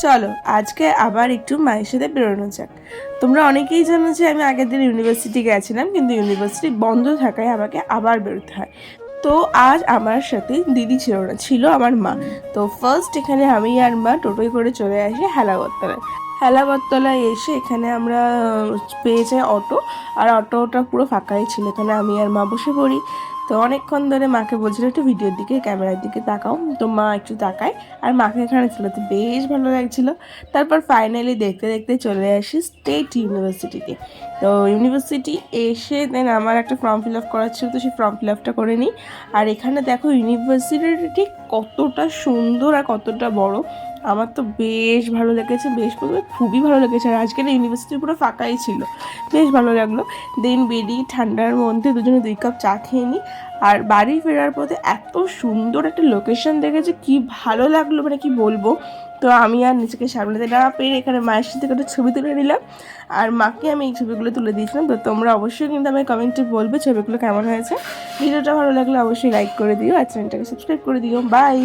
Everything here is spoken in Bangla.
চলো আজকে আবার একটু মায়ের সাথে বেরোনো যাক। তোমরা অনেকেই জানো যে আমি আগের দিন ইউনিভার্সিটি গেছিলাম, কিন্তু ইউনিভার্সিটি বন্ধ থাকায় আমাকে আবার বেরোতে হয়। তো আজ আমার সাথে দিদি ছিল না, ছিল আমার মা। তো ফার্স্ট এখানে আমি আর মা টোটোয় করে চলে আসি হেলাগড়তলায়। হেলাগড়তলায় এসে এখানে আমরা পেয়ে যাই অটো। আর অটোটা পুরো ফাঁকাই ছিল, এখানে আমি আর মা বসে পড়ি। তো অনেকক্ষণ ধরে মাকে বলছিল একটু ভিডিওর দিকে, ক্যামেরার দিকে তাকাও, তো মা একটু তাকায়। আর মাকে এখানে ছিল বেশ ভালো লাগছিল। তারপর ফাইনালি দেখতে দেখতে চলে আসি স্টেট ইউনিভার্সিটিতে। তো ইউনিভার্সিটি এসে দেন আমার একটা ফর্ম ফিল আপ করার ছিল, তো সেই ফর্ম ফিল আপটা করে নিই। আর এখানে দেখো ইউনিভার্সিটিটি ঠিক কতটা সুন্দর আর কতটা বড়। আমার তো বেশ ভালো লেগেছে, বেশ বলতে খুবই ভালো লেগেছে। আর আজকে না ইউনিভার্সিটি পুরো ফাঁকাই ছিল, বেশ ভালো লাগলো। দেন বেরিয়ে ঠান্ডার মধ্যে দুজনে 2 কাপ চা খেয়ে নিই। আর বাড়ি ফেরার পথে এত সুন্দর একটা লোকেশন দেখেছে, কি ভালো লাগলো মানে কি বলবো। তো আমি আর নিজেকে সামলাতে না পেরে এখানে মায়ের সাথে একটা ছবি তুলে নিলাম। আর মাকে আমি এই ছবিগুলো তুলে দিয়েছিলাম। তো তোমরা অবশ্যই কিন্তু আমি কমেন্টে বলবে ছবিগুলো কেমন হয়েছে। ভিডিওটা ভালো লাগলে অবশ্যই লাইক করে দিও আর চ্যানেলটাকে সাবস্ক্রাইব করে দিও। বাই।